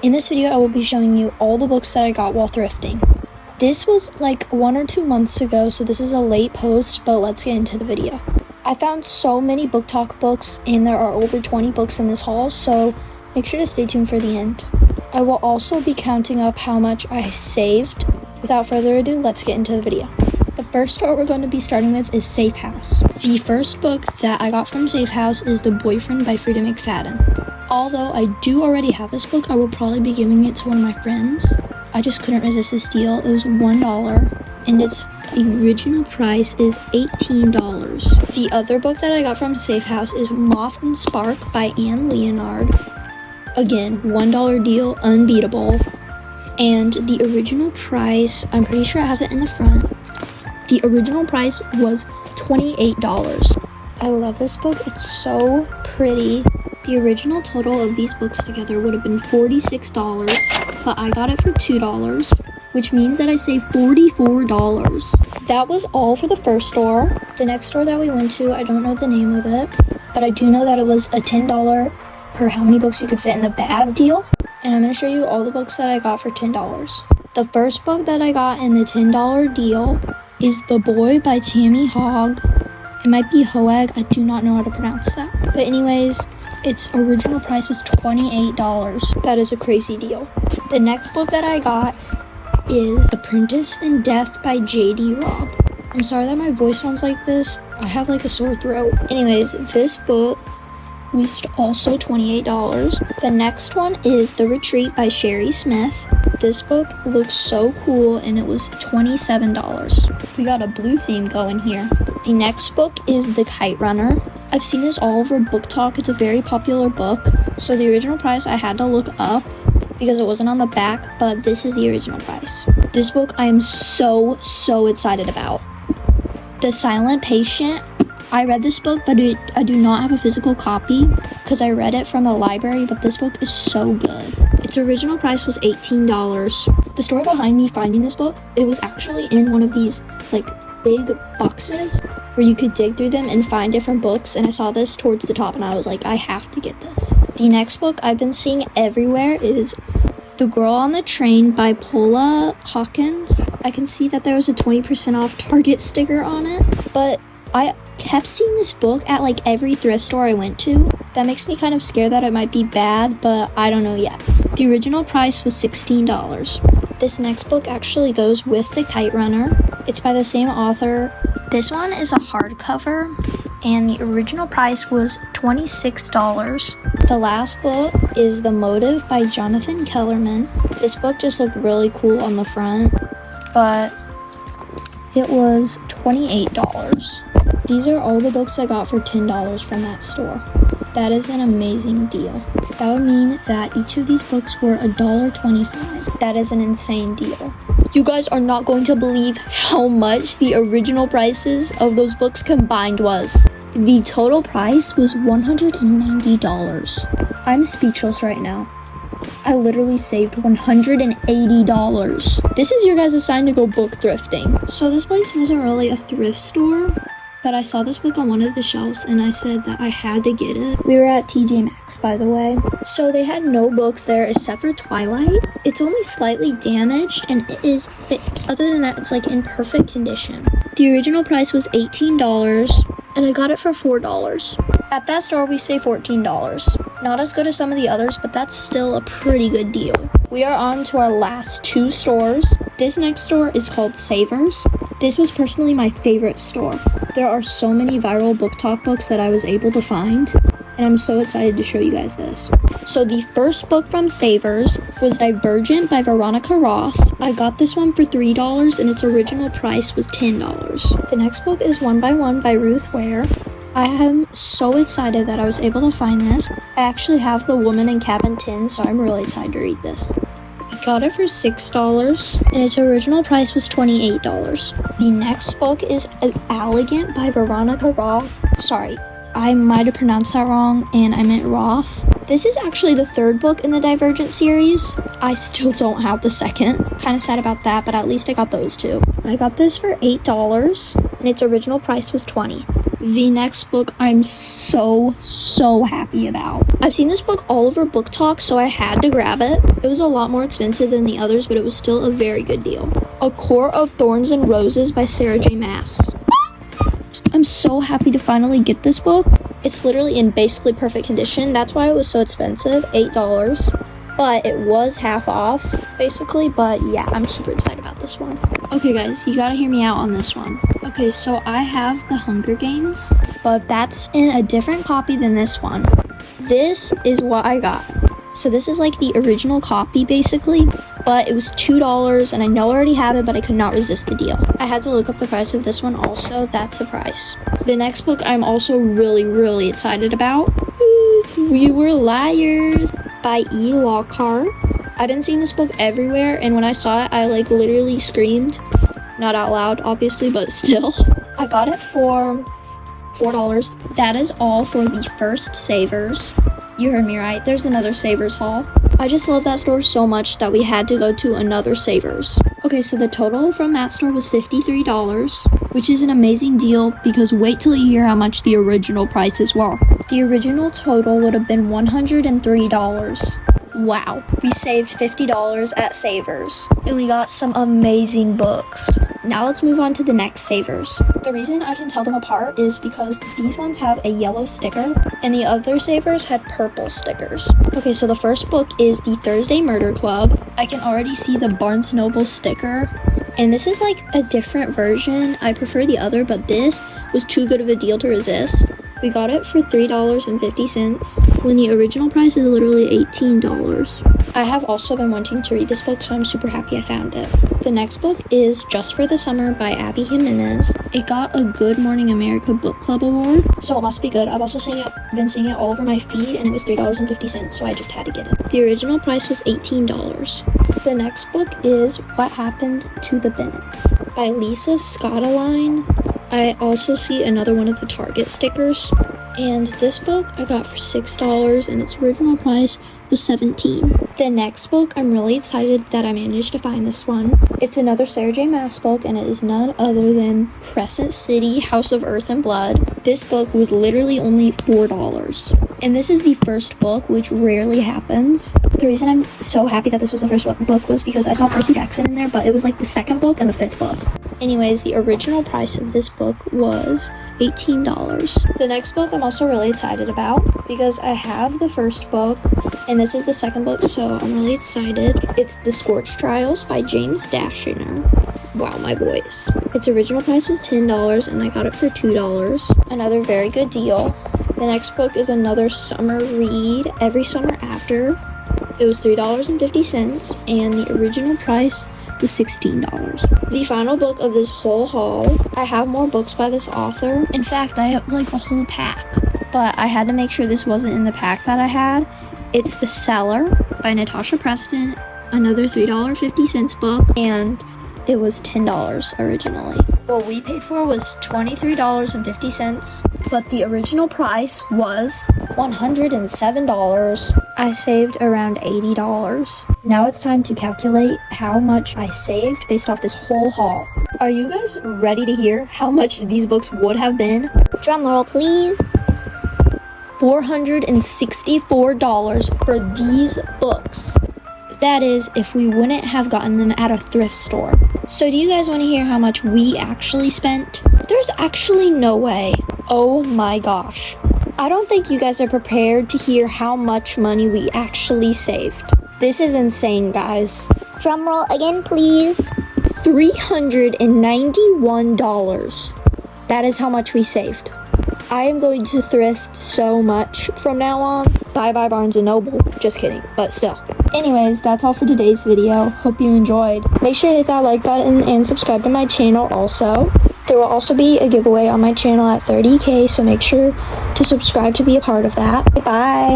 In this video, I will be showing you all the books that I got while thrifting. This was like 1 or 2 months ago, so this is a late post, but let's get into the video. I found so many book talk books, and there are over 20 books in this haul, so make sure to stay tuned for the end. I will also be counting up how much I saved. Without further ado, let's get into the video. The first store we're going to be starting with is Safe House. The first book that I got from Safe House is The Boyfriend by Frida McFadden. Although I do already have this book, I will probably be giving it to one of my friends. I just couldn't resist this deal. It was $1 and its original price is $18. The other book that I got from Safe House is Moth and Spark by Anne Leonard. Again, $1 deal, unbeatable. And the original price, I'm pretty sure it has it in the front. The original price was $28. I love this book. It's so pretty. The original total of these books together would have been $46, but I got it for $2, which means that I saved $44. That was all for the first store. The next store that we went to, I don't know the name of it, but I do know that it was a $10 per how many books you could fit in the bag deal. And I'm going to show you all the books that I got for $10. The first book that I got in the $10 deal is The Boy by Tammy Hogg. It might be Hoag, I do not know how to pronounce that. But anyways, its original price was $28. That is a crazy deal. The next book that I got is Apprentice in Death by J.D. Robb. I'm sorry that my voice sounds like this. I have like a sore throat. Anyways, this book was also $28. The next one is The Retreat by Sherry Smith. This book looks so cool and it was $27. We got a blue theme going here. The next book is The Kite Runner. I've seen this all over Book Talk. It's a very popular book. So the original price I had to look up because it wasn't on the back, but this is the original price. This book I am so excited about. The Silent Patient. I read this book, but I do not have a physical copy because I read it from the library, but this book is so good. Its original price was $18. The story behind me finding this book, it was actually in one of these like big boxes where you could dig through them and find different books, and I saw this towards the top and I was like, I have to get this. The next book I've been seeing everywhere is The Girl on the Train by Paula Hawkins. I can see that there was a 20% off Target sticker on it, but I kept seeing this book at like every thrift store I went to. That makes me kind of scared that it might be bad, but I don't know yet. The original price was $16. This next book actually goes with The Kite Runner. It's by the same author. This one is a hardcover, and the original price was $26. The last book is The Motive by Jonathan Kellerman. This book just looked really cool on the front, but it was $28. These are all the books I got for $10 from that store. That is an amazing deal. That would mean that each of these books were $1.25. That is an insane deal. You guys are not going to believe how much the original prices of those books combined was. The total price was $190. I'm speechless right now. I literally saved $180. This is your guys' sign to go book thrifting. So this place wasn't really a thrift store, but I saw this book on one of the shelves and I said that I had to get it. We were at TJ Maxx, by the way. So they had no books there except for Twilight. It's only slightly damaged and other than that, it's like in perfect condition. The original price was $18 and I got it for $4. At that store, we saved $14. Not as good as some of the others, but that's still a pretty good deal. We are on to our last 2 stores. This next store is called Savers. This was personally my favorite store. There are so many viral book talk books that I was able to find, and I'm so excited to show you guys this. So the first book from Savers was Divergent by Veronica Roth. I got this one for $3 and its original price was $10. The next book is One by One by Ruth Ware. I am so excited that I was able to find this. I actually have The Woman in Cabin 10, so I'm really excited to read this. I got it for $6 and its original price was $28. The next book is Elegant by Veronica Roth. Sorry, I might have pronounced that wrong and I meant Roth. This is actually the 3rd book in the Divergent series. I still don't have the 2nd. Kind of sad about that, but at least I got those 2. I got this for $8 and its original price was $20. The next book I'm so happy about. I've seen this book all over Book Talk, so I had to grab it. It was a lot more expensive than the others, but it was still a very good deal. A Court of Thorns and Roses by Sarah J. Maas. I'm so happy to finally get this book. It's literally in basically perfect condition. That's why it was so expensive, $8. But it was half off, basically. But yeah, I'm super excited about this one. Okay, guys, you gotta hear me out on this one. Okay, so I have The Hunger Games, but that's in a different copy than this one. This is what I got. So this is like the original copy, basically, but it was $2, and I know I already have it, but I could not resist the deal. I had to look up the price of this one also. That's the price. The next book I'm also really excited about. We Were Liars by E. Lockhart. I've been seeing this book everywhere, and when I saw it, I like literally screamed. Not out loud, obviously, but still. I got it for $4. That is all for the first Savers. You heard me right, there's another Savers haul. I just love that store so much that we had to go to another Savers. Okay, so the total from that store was $53, which is an amazing deal because wait till you hear how much the original prices were. The original total would have been $103. Wow, we saved $50 at Savers, and we got some amazing books. Now let's move on to the next Savers. The reason I can tell them apart is because these ones have a yellow sticker, and the other Savers had purple stickers. Okay, so the first book is The Thursday Murder Club. I can already see the Barnes & Noble sticker, and this is like a different version. I prefer the other, but this was too good of a deal to resist. We got it for $3.50 when the original price is literally $18. I have also been wanting to read this book, so I'm super happy I found it. The next book is Just for the Summer by Abby Jimenez. It got a Good Morning America Book Club award, so it must be good. I've also been seeing it all over my feed, and it was $3.50, so I just had to get it. The original price was $18. The next book is What Happened to the Bennetts by Lisa Scottoline. I also see another one of the Target stickers, and this book I got for $6, and its original price was $17. The next book, I'm really excited that I managed to find this one. It's another Sarah J. Maas book, and it is none other than Crescent City, House of Earth and Blood. This book was literally only $4, and this is the first book, which rarely happens. The reason I'm so happy that this was the first book was because I saw Percy Jackson in there, but it was like the second book and the fifth book. Anyways, the original price of this book was $18. The next book I'm also really excited about because I have the first book and this is the second book, so I'm really excited. It's The Scorch Trials by James Dashner. Wow, my voice. Its original price was $10 and I got it for $2. Another very good deal. The next book is another summer read, Every Summer After. It was $3.50 and the original price was $16. The final book of this whole haul, I have more books by this author. In fact, I have like a whole pack, but I had to make sure this wasn't in the pack that I had. It's The Cellar by Natasha Preston, another $3.50 book, and it was $10 originally. What we paid for was $23.50, but the original price was $107. I saved around $80. Now it's time to calculate how much I saved based off this whole haul. Are you guys ready to hear how much these books would have been? Drum roll, please. $464 for these books. That is, if we wouldn't have gotten them at a thrift store. So do you guys want to hear how much we actually spent? There's actually no way. Oh my gosh. I don't think you guys are prepared to hear how much money we actually saved. This is insane, guys. Drum roll again, please. $391. That is how much we saved. I am going to thrift so much from now on. Bye bye Barnes & Noble. Just kidding, but still. Anyways, that's all for today's video. Hope you enjoyed. Make sure to hit that like button and subscribe to my channel also. There will also be a giveaway on my channel at 30K, so make sure to subscribe to be a part of that. Bye!